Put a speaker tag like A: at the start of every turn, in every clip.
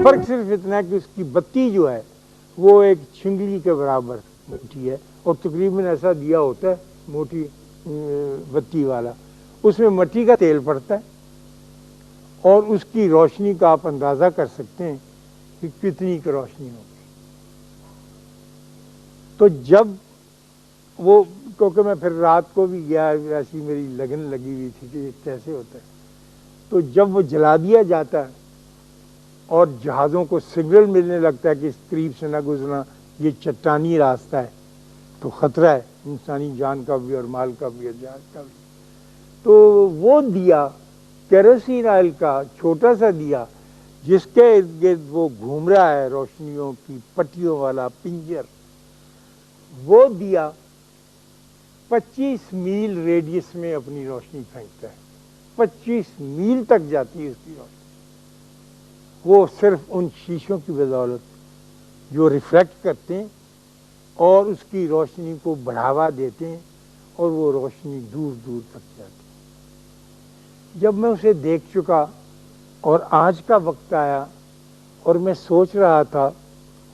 A: فرق صرف اتنا ہے کہ اس کی بتی جو ہے وہ ایک چھنگلی کے برابر موٹی ہے، اور تقریباً ایسا دیا ہوتا ہے موٹی بتی والا، اس میں مٹی کا تیل پڑتا ہے، اور اس کی روشنی کا آپ اندازہ کر سکتے ہیں کہ کتنی کی روشنی ہوگی۔ تو جب وہ، کیونکہ میں پھر رات کو بھی گیا، ایسی میری لگن لگی ہوئی تھی کہ یہ کیسے ہوتا ہے، تو جب وہ جلا دیا جاتا ہے اور جہازوں کو سگنل ملنے لگتا ہے کہ اس قریب سے نہ گزرنا، یہ چٹانی راستہ ہے، تو خطرہ ہے انسانی جان کا بھی اور مال کا بھی اور جہاز کا بھی، تو وہ دیا کیروسین آئل کا چھوٹا سا دیا جس کے ارد گرد وہ گھوم رہا ہے روشنیوں کی پٹیوں والا پنجر، وہ دیا 25 میل ریڈیس میں اپنی روشنی پھینکتا ہے، 25 میل تک جاتی ہے اس کی روشنی، وہ صرف ان شیشوں کی بدولت جو ریفلیکٹ کرتے ہیں اور اس کی روشنی کو بڑھاوا دیتے ہیں، اور وہ روشنی دور دور تک جاتی ہے۔ جب میں اسے دیکھ چکا اور آج کا وقت آیا اور میں سوچ رہا تھا،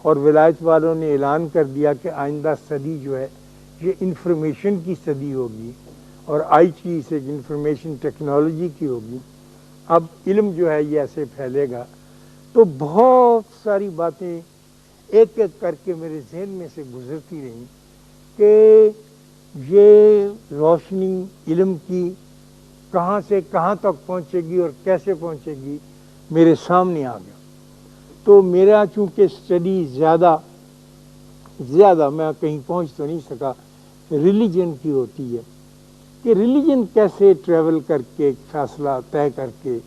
A: اور ولایت والوں نے اعلان کر دیا کہ آئندہ صدی جو ہے یہ انفارمیشن کی صدی ہوگی، اور آئی چیز ایک انفارمیشن ٹیکنالوجی کی ہوگی، اب علم جو ہے یہ ایسے پھیلے گا، تو بہت ساری باتیں ایک ایک کر کے میرے ذہن میں سے گزرتی رہیں کہ یہ روشنی علم کی کہاں سے کہاں تک پہنچے گی اور کیسے پہنچے گی، میرے سامنے آ گیا۔ تو میرا چونکہ اسٹڈی زیادہ میں کہیں پہنچ تو نہیں سکا، ریلیجن کی ہوتی ہے کہ ریلیجن کیسے ٹریول کر کے ایک فاصلہ طے کر کے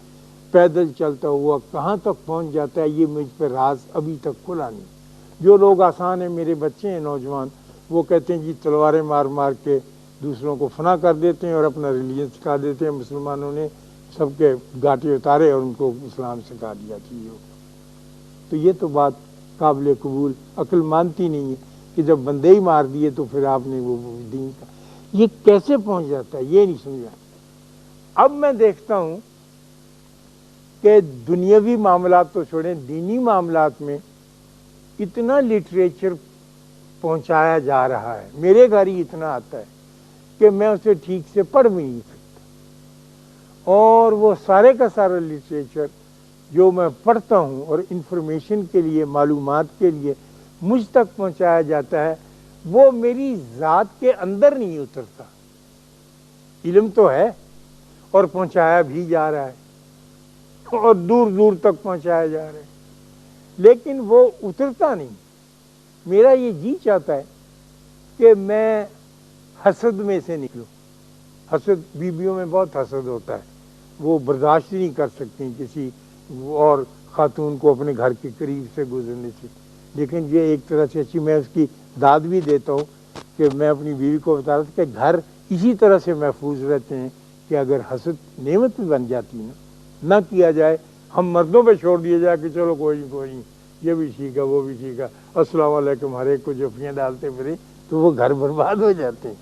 A: پیدل چلتا ہوا کہاں تک پہنچ جاتا ہے، یہ مجھ پہ راز ابھی تک کھلا نہیں۔ جو لوگ آسان ہیں، میرے بچے ہیں نوجوان، وہ کہتے ہیں جی تلواریں مار مار کے دوسروں کو فنا کر دیتے ہیں اور اپنا ریلیجن سکھا دیتے ہیں، مسلمانوں نے سب کے گاٹے اتارے اور ان کو اسلام سکھا دیا چاہیے۔ تو یہ تو بات قابل قبول عقل مانتی نہیں ہے کہ جب بندے ہی مار دیے تو پھر آپ نے وہ دین کا، یہ کیسے پہنچ جاتا ہے یہ نہیں سمجھا۔ اب میں دیکھتا ہوں کہ دنیاوی معاملات تو چھوڑیں، دینی معاملات میں اتنا لٹریچر پہنچایا جا رہا ہے، میرے گھر ہی اتنا آتا ہے کہ میں اسے ٹھیک سے پڑھ بھی نہیں سکتا، اور وہ سارے کا سارا لٹریچر جو میں پڑھتا ہوں اور انفارمیشن کے لیے، معلومات کے لیے مجھ تک پہنچایا جاتا ہے، وہ میری ذات کے اندر نہیں اترتا۔ علم تو ہے اور پہنچایا بھی جا رہا ہے اور دور دور تک پہنچایا جا رہا ہے، لیکن وہ اترتا نہیں۔ میرا یہ جی چاہتا ہے کہ میں حسد میں سے نکلوں۔ حسد، بیویوں میں بہت حسد ہوتا ہے، وہ برداشت نہیں کر سکتی کسی اور خاتون کو اپنے گھر کے قریب سے گزرنے سے، لیکن یہ ایک طرح سے اچھی، میں اس کی داد بھی دیتا ہوں کہ میں اپنی بیوی کو بتا رہا تھا کہ گھر اسی طرح سے محفوظ رہتے ہیں کہ اگر حسد نعمت بن جاتی نہ کیا جائے، ہم مردوں پہ چھوڑ دیا جائے کہ چلو کوئی نہیں، یہ بھی ٹھیک ہے وہ بھی ٹھیک ہے، السلام علیکم، ہر ایک کو جفیاں ڈالتے پھرے، تو وہ گھر برباد ہو جاتے ہیں۔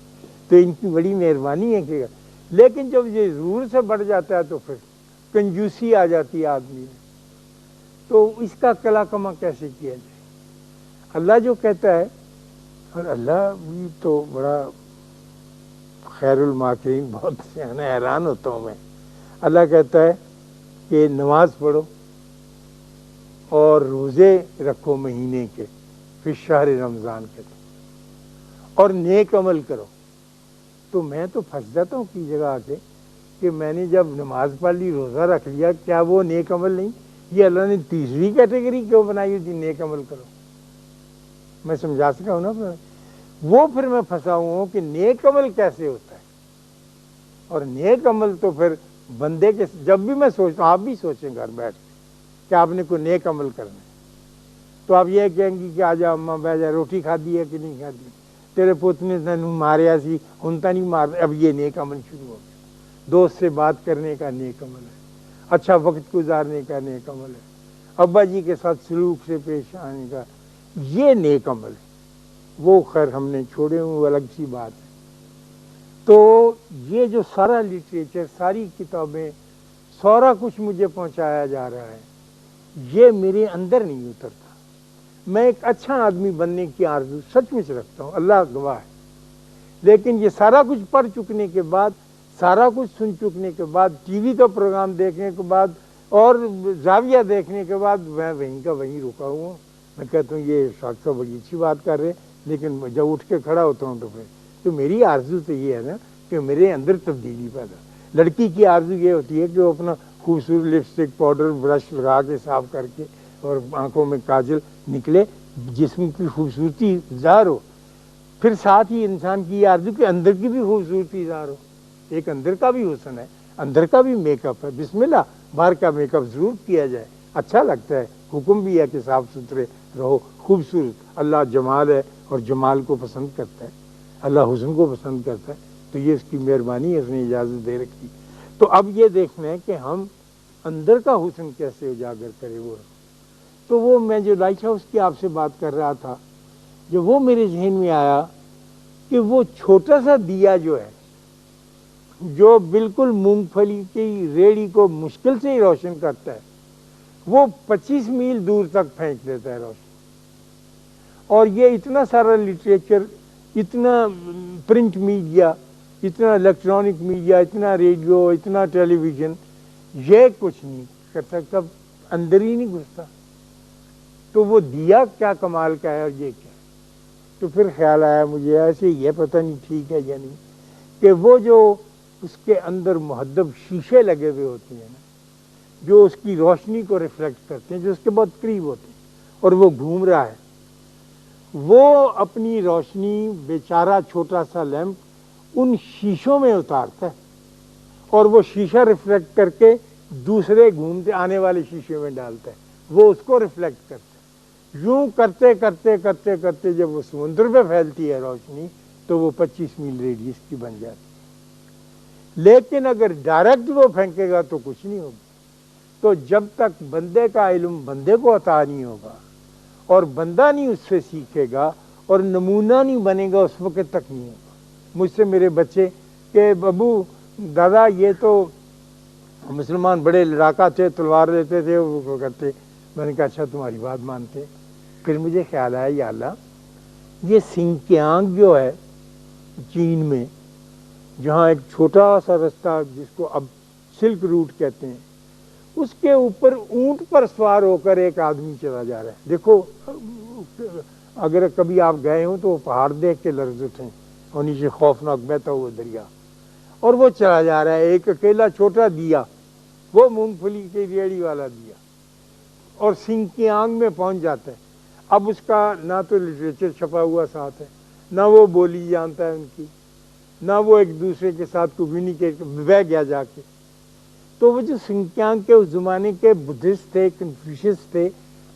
A: تو ان کی بڑی مہربانی ہے کہ، لیکن جب یہ ضرور سے بڑھ جاتا ہے تو پھر کنجوسی آ جاتی ہے آدمی میں، تو اس کا کلا کما کیسے کیا جائے؟ اللہ جو کہتا ہے، اور اللہ بھی تو بڑا خیر الماکرین، بہت سے حیران ہوتا ہوں میں۔ اللہ کہتا ہے کہ نماز پڑھو اور روزے رکھو مہینے کے، پھر شہر رمضان کے، اور نیک عمل کرو۔ تو میں تو پھنس جاتا ہوں کی جگہ آ کے کہ میں نے جب نماز پڑھ لی، روزہ رکھ لیا، کیا وہ نیک عمل نہیں؟ یہ اللہ نے تیسری کیٹیگری کیوں بنائی ہوئی تھی، نیک عمل کرو؟ میں سمجھا سکا ہوں نا، وہ پھر میں پھنسا ہوا ہوں کہ نیک عمل کیسے ہوتا ہے، اور نیک عمل تو پھر بندے کے، جب بھی میں سوچتا ہوں، آپ بھی سوچیں گھر بیٹھ کے کہ آپ نے کوئی نیک عمل کرنا ہے، تو آپ یہ کہیں گی کہ آجا اماں بہ جا، روٹی کھادی ہے کہ نہیں کھادی، تیرے پوت نے تینوں ماریا سی، ہن تا نہیں مار، اب یہ نیک عمل شروع ہو گیا۔ دوست سے بات کرنے کا نیک عمل ہے، اچھا وقت گزارنے کا نیک عمل ہے، ابا جی کے ساتھ سلوک سے پیش آنے کا، یہ نیک عمل ہے۔ وہ خیر ہم نے چھوڑے ہوئے، وہ الگ سی بات ہے۔ تو یہ جو سارا لٹریچر، ساری کتابیں، سارا کچھ مجھے پہنچایا جا رہا ہے یہ میرے اندر نہیں اترتا. میں ایک اچھا آدمی بننے کی آرزو سچ مچ رکھتا ہوں، اللہ گواہ ہے، لیکن یہ سارا کچھ پڑھ چکنے کے بعد، سارا کچھ سن چکنے کے بعد، ٹی وی کا پروگرام دیکھنے کے بعد اور زاویہ دیکھنے کے بعد میں وہیں کا وہیں رکا ہوں. میں کہتا ہوں یہ ڈاکٹر صاحب بڑی اچھی بات کر رہے ہیں، لیکن جب اٹھ کے کھڑا ہوتا ہوں تو میری آرزو تو یہ ہے نا کہ میرے اندر تبدیلی پیدا. لڑکی کی آرزو یہ ہوتی ہے کہ وہ اپنا خوبصورت لپسٹک، پاؤڈر، برش لگا کے صاف کر کے اور آنکھوں میں کاجل نکلے، جسم کی خوبصورتی ظاہر ہو. پھر ساتھ ہی انسان کی یہ آرزو کہ اندر کی بھی خوبصورتی ظاہر ہو. ایک اندر کا بھی حسن ہے، اندر کا بھی میک اپ ہے. بسم اللہ، باہر کا میک اپ ضرور کیا جائے، اچھا لگتا ہے، حکم بھی ہے کہ صاف ستھرے رہو، خوبصورت. اللہ جمال ہے اور جمال کو پسند کرتا ہے، اللہ حسن کو پسند کرتا ہے. تو یہ اس کی مہربانی ہے، اس نے اجازت دے رکھی. تو اب یہ دیکھنا ہے کہ ہم اندر کا حسن کیسے اجاگر کرے. تو وہ میں جو لائٹ ہاؤس کی آپ سے بات کر رہا تھا، جو وہ میرے ذہن میں آیا کہ وہ چھوٹا سا دیا جو ہے، جو بالکل مونگ پھلی کی ریڑھی کو مشکل سے ہی روشن کرتا ہے، وہ 25 میل دور تک پھینک دیتا ہے روشن. اور یہ اتنا سارا لٹریچر، اتنا پرنٹ میڈیا، اتنا الیکٹرانک میڈیا، اتنا ریڈیو، اتنا ٹیلی ویژن، یہ کچھ نہیں کر سکتا، اندر ہی نہیں گھستا. تو وہ دیا کیا کمال کا ہے اور یہ کیا. تو پھر خیال آیا مجھے، ایسے یہ پتہ نہیں ٹھیک ہے یا نہیں، کہ وہ جو اس کے اندر مہذب شیشے لگے ہوئے ہوتے ہیں نا، جو اس کی روشنی کو ریفلیکٹ کرتے ہیں، جو اس کے بہت قریب ہوتے ہیں، اور وہ گھوم رہا ہے، وہ اپنی روشنی بیچارہ چھوٹا سا لیمپ ان شیشوں میں اتارتا ہے، اور وہ شیشہ ریفلیکٹ کر کے دوسرے گھومتے آنے والے شیشے میں ڈالتا ہے، وہ اس کو ریفلیکٹ کرتا ہے. یوں کرتے کرتے کرتے کرتے جب وہ سمندر پہ پھیلتی ہے روشنی، تو وہ 25 میل ریڈیس کی بن جاتی ہے. لیکن اگر ڈائریکٹ وہ پھینکے گا تو کچھ نہیں ہوگا. تو جب تک بندے کا علم بندے کو عطا نہیں ہوگا اور بندہ نہیں اس سے سیکھے گا اور نمونہ نہیں بنے گا، اس وقت تک نہیں ہوگا. مجھ سے میرے بچے کہ ابو دادا یہ تو مسلمان بڑے لڑاکا تھے، تلوار لیتے تھے، وہ کرتے. میں نے کہا اچھا تمہاری بات مانتے. پھر مجھے خیال آیا یا اللہ، یہ سنکیانگ جو ہے چین میں، جہاں ایک چھوٹا سا رستہ جس کو اب سلک روٹ کہتے ہیں، اس کے اوپر اونٹ پر سوار ہو کر ایک آدمی چلا جا رہا ہے. دیکھو اگر کبھی آپ گئے ہوں تو وہ پہاڑ دیکھ کے لرز اٹھیں، اور نیچے خوفناک بہتا ہوا دریا، اور وہ چلا جا رہا ہے ایک اکیلا چھوٹا دیا، وہ مونگ پھلی کی ریڑھی والا دیا، اور سنکیانگ میں پہنچ جاتا ہے. اب اس کا نہ تو لٹریچر چھپا ہوا ساتھ ہے، نہ وہ بولی جانتا ہے ان کی، نہ وہ ایک دوسرے کے ساتھ کمیونیکیٹ، بہ گیا جا کے. تو وہ جو سنکیانگ کے اس زمانے کے بدھسٹ تھے، کنفیوشس تھے،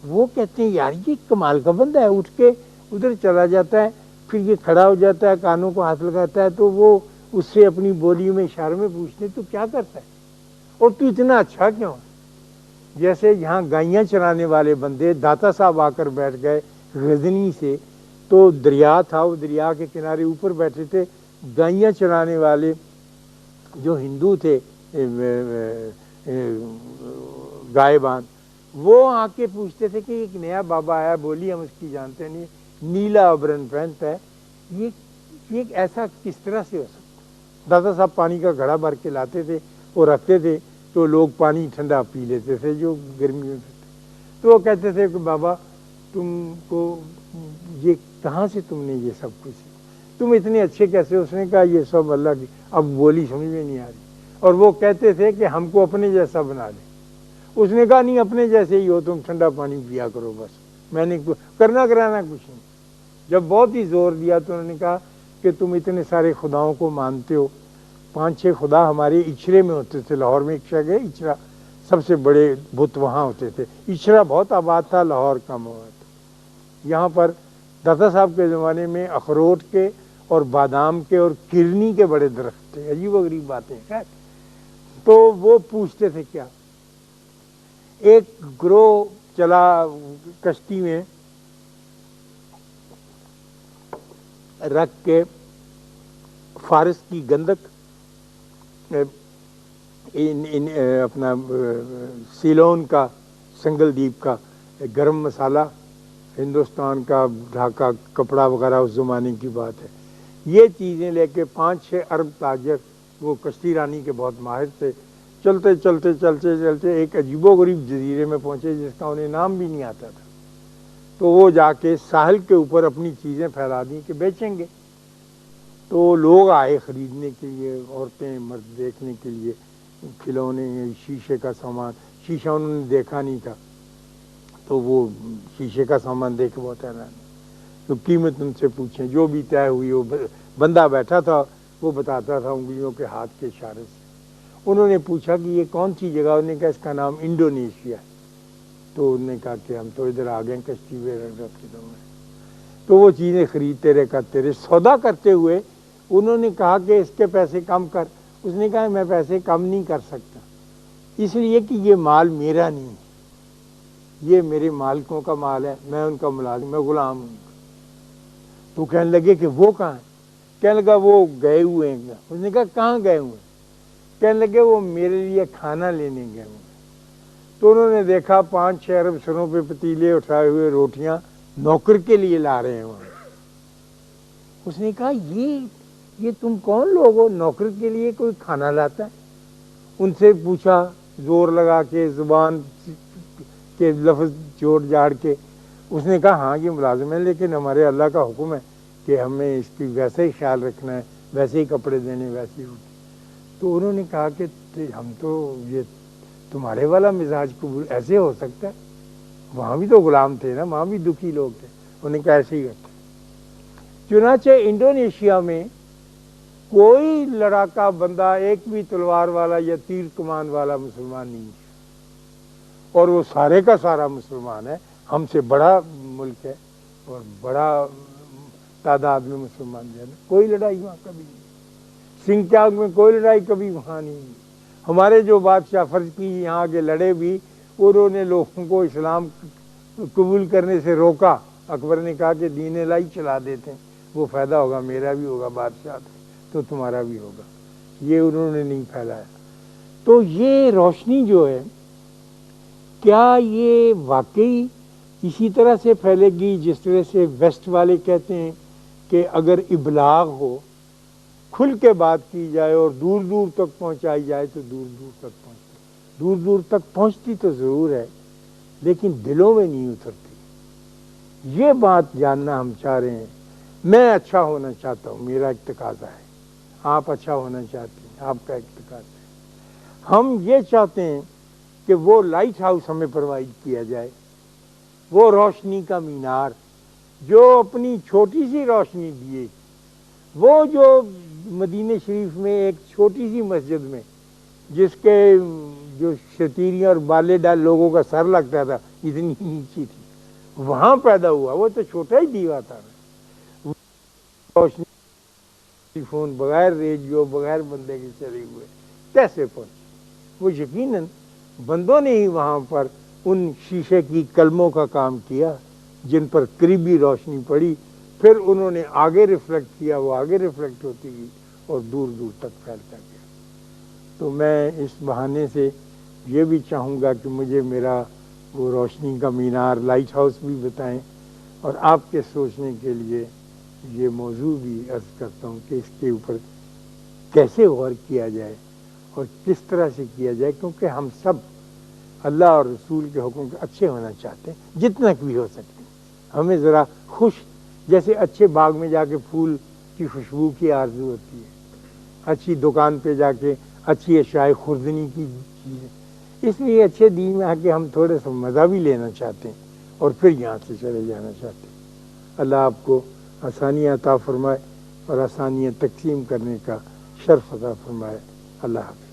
A: وہ کہتے ہیں یار یہ کمال کا بندہ ہے، اٹھ کے ادھر چلا جاتا ہے، پھر یہ کھڑا ہو جاتا ہے، کانوں کو ہاتھ لگاتا ہے، تو وہ اس سے اپنی بولی میں اشارے میں پوچھتے تو کیا کرتا ہے اور تو اتنا اچھا کیوں ہے. جیسے یہاں گائیاں چرانے والے بندے داتا صاحب آ کر بیٹھ گئے غزنی سے، تو دریا تھا، وہ دریا کے کنارے اوپر بیٹھے تھے گائیاں چرانے والے جو ہندو تھے، گائبان، وہ آ کے پوچھتے تھے کہ ایک نیا بابا آیا، بولی ہم اس کی جانتے نہیں، نیلا آبرن پہنتا ہے، یہ ایسا کس طرح سے ہو سکتا. دادا صاحب پانی کا گھڑا بھر کے لاتے تھے، وہ رکھتے تھے، تو لوگ پانی ٹھنڈا پی لیتے تھے جو گرمی میں. تو وہ کہتے تھے کہ بابا تم کو یہ کہاں سے تم نے یہ سب کچھ، تم اتنے اچھے کیسے. اس نے کہا یہ سب اللہ کی، اب بولی سمجھ میں نہیں آ رہی. اور وہ کہتے تھے کہ ہم کو اپنے جیسا بنا دے. اس نے کہا نہیں اپنے جیسے ہی ہو تم، ٹھنڈا پانی پیا کرو بس، میں نے کرنا کرانا کچھ نہیں. جب بہت ہی زور دیا تو انہوں نے کہا کہ تم اتنے سارے خداؤں کو مانتے ہو، 5-6 خدا ہمارے اچھرے میں ہوتے تھے. لاہور میں ایک جگہ اچھرا، سب سے بڑے بت وہاں ہوتے تھے. اچھرا بہت آباد تھا، لاہور کم ہوا تھا. یہاں پر دادا صاحب کے زمانے میں اخروٹ کے اور بادام کے اور کرنی کے بڑے درخت تھے. عجیب و غریب باتیں. خیر، تو وہ پوچھتے تھے کیا. ایک گروہ چلا کشتی میں رکھ کے، فارس کی گندک اپنا سیلون کا سنگل دیپ کا گرم مسالہ، ہندوستان کا ڈھاکہ کپڑا وغیرہ اس زمانے کی بات ہے، یہ چیزیں لے کے 5-6 ارب تاجر، وہ کشتی رانی کے بہت ماہر تھے، چلتے چلتے چلتے چلتے ایک عجیب و غریب جزیرے میں پہنچے جس کا انہیں نام بھی نہیں آتا تھا۔ تو وہ جا کے ساحل کے اوپر اپنی چیزیں پھیلا دیں کہ بیچیں گے۔ تو لوگ آئے خریدنے کے لیے، عورتیں مرد دیکھنے کے لیے، کھلونے، شیشے کا سامان، شیشہ انہوں نے دیکھا نہیں تھا، تو وہ شیشے کا سامان دیکھ کے بہت حیران، تو قیمت ان سے پوچھیں، جو بھی طے ہوئی، وہ بندہ بیٹھا تھا وہ بتاتا تھا انگلیوں کے ہاتھ کے اشارے سے۔ انہوں نے پوچھا کہ یہ کون سی جگہ؟ انہوں نے کہا اس کا نام انڈونیشیا ہے۔ تو انہوں نے کہا کہ ہم تو ادھر آ گئے کشتی کے دور میں۔ تو وہ چیزیں خریدتے رہے کرتے رہے، سودا کرتے ہوئے انہوں نے کہا کہ اس کے پیسے کم کر۔ اس نے کہا میں پیسے کم نہیں کر سکتا، اس لیے کہ یہ مال میرا نہیں ہے، یہ میرے مالکوں کا مال ہے، میں ان کا ملازم، میں غلام ہوں۔ تو کہنے لگے کہ وہ کہاں ہے؟ کہنے لگا وہ گئے ہوئے ہیں۔ اس نے کہا کہاں گئے ہوئے ہیں؟ کہنے لگے وہ میرے لیے کھانا لینے گئے ہوئے ہیں۔ تو انہوں نے دیکھا 5-6 ارب سروں پہ پتیلے اٹھائے ہوئے روٹیاں نوکر کے لیے لا رہے ہیں وہاں۔ اس نے کہا یہ تم کون لوگ ہو، نوکر کے لیے کوئی کھانا لاتا ہے؟ ان سے پوچھا زور لگا کے، زبان کے لفظ جوڑ جاڑ کے۔ اس نے کہا ہاں یہ ملازم ہے، لیکن ہمارے اللہ کا حکم ہے کہ ہمیں اس کی ویسے ہی خیال رکھنا ہے، ویسے ہی کپڑے دینے، ویسے ہی۔ تو انہوں نے کہا کہ ہم تو یہ تمہارے والا مزاج قبول ایسے ہو سکتا ہے؟ وہاں بھی تو غلام تھے نا، وہاں بھی دکھی لوگ تھے۔ انہوں نے کہا ایسے ہی کرتے۔ چنانچہ انڈونیشیا میں کوئی لڑاکا بندہ، ایک بھی تلوار والا یا تیر کمان والا مسلمان نہیں ہے، اور وہ سارے کا سارا مسلمان ہے۔ ہم سے بڑا ملک ہے اور بڑا تعداد میں مسلمان جو ہے نا، کوئی لڑائی وہاں کبھی نہیں، سنگچاک میں کوئی لڑائی کبھی وہاں نہیں ہوئی۔ ہمارے جو بادشاہ فرض کی یہاں کے لڑے بھی، انہوں نے لوگوں کو اسلام قبول کرنے سے روکا۔ اکبر نے کہا کہ دین الہی چلا دیتے ہیں، وہ فائدہ ہوگا، میرا بھی ہوگا، بادشاہ تو تمہارا بھی ہوگا، یہ انہوں نے نہیں پھیلایا۔ تو یہ روشنی جو ہے، کیا یہ واقعی اسی طرح سے پھیلے گی جس طرح سے ویسٹ والے کہتے ہیں کہ اگر ابلاغ ہو، کھل کے بات کی جائے اور دور دور تک پہنچائی جائے تو دور دور تک پہنچتی، دور دور تک پہنچتی تو ضرور ہے لیکن دلوں میں نہیں اترتی۔ یہ بات جاننا ہم چاہ رہے ہیں۔ میں اچھا ہونا چاہتا ہوں، میرا ایک تقاضا ہے، آپ اچھا ہونا چاہتے ہیں، آپ کا ایک تقاضا ہے۔ ہم یہ چاہتے ہیں کہ وہ لائٹ ہاؤس ہمیں پرووائڈ کیا جائے، وہ روشنی کا مینار جو اپنی چھوٹی سی روشنی دیے، وہ جو مدینہ شریف میں ایک چھوٹی سی مسجد میں جس کے جو شتیریاں اور بالے ڈال لوگوں کا سر لگتا تھا، اتنی نیچی تھی، وہاں پیدا ہوا، وہ تو چھوٹا ہی دیوا تھا۔ روشنی فون بغیر ریڈیو، بغیر بندے کے چلے ہوئے کیسے پہنچے؟ وہ یقیناً بندوں نے ہی وہاں پر ان شیشے کی قلموں کا کام کیا جن پر قریبی روشنی پڑی، پھر انہوں نے آگے ریفلیکٹ کیا، وہ آگے ریفلیکٹ ہوتی گئی اور دور دور تک پھیلتا گیا۔ تو میں اس بہانے سے یہ بھی چاہوں گا کہ مجھے میرا وہ روشنی کا مینار، لائٹ ہاؤس بھی بتائیں، اور آپ کے سوچنے کے لیے یہ موضوع بھی عرض کرتا ہوں کہ اس کے اوپر کیسے غور کیا جائے اور کس طرح سے کیا جائے، کیونکہ ہم سب اللہ اور رسول کے حکم کے اچھے ہونا چاہتے ہیں جتنا بھی ہو سکتے ہیں۔ ہمیں ذرا خوش، جیسے اچھے باغ میں جا کے پھول کی خوشبو کی آرزو ہوتی ہے، اچھی دکان پہ جا کے اچھی اشیاء خوردنی کی چیزیں، اس لیے اچھے دین میں آ کے ہم تھوڑے سا مزہ بھی لینا چاہتے ہیں اور پھر یہاں سے چلے جانا چاہتے ہیں۔ اللہ آپ کو آسانیاں عطا فرمائے اور آسانیاں تقسیم کرنے کا شرف عطا فرمائے۔ اللہ حافظ۔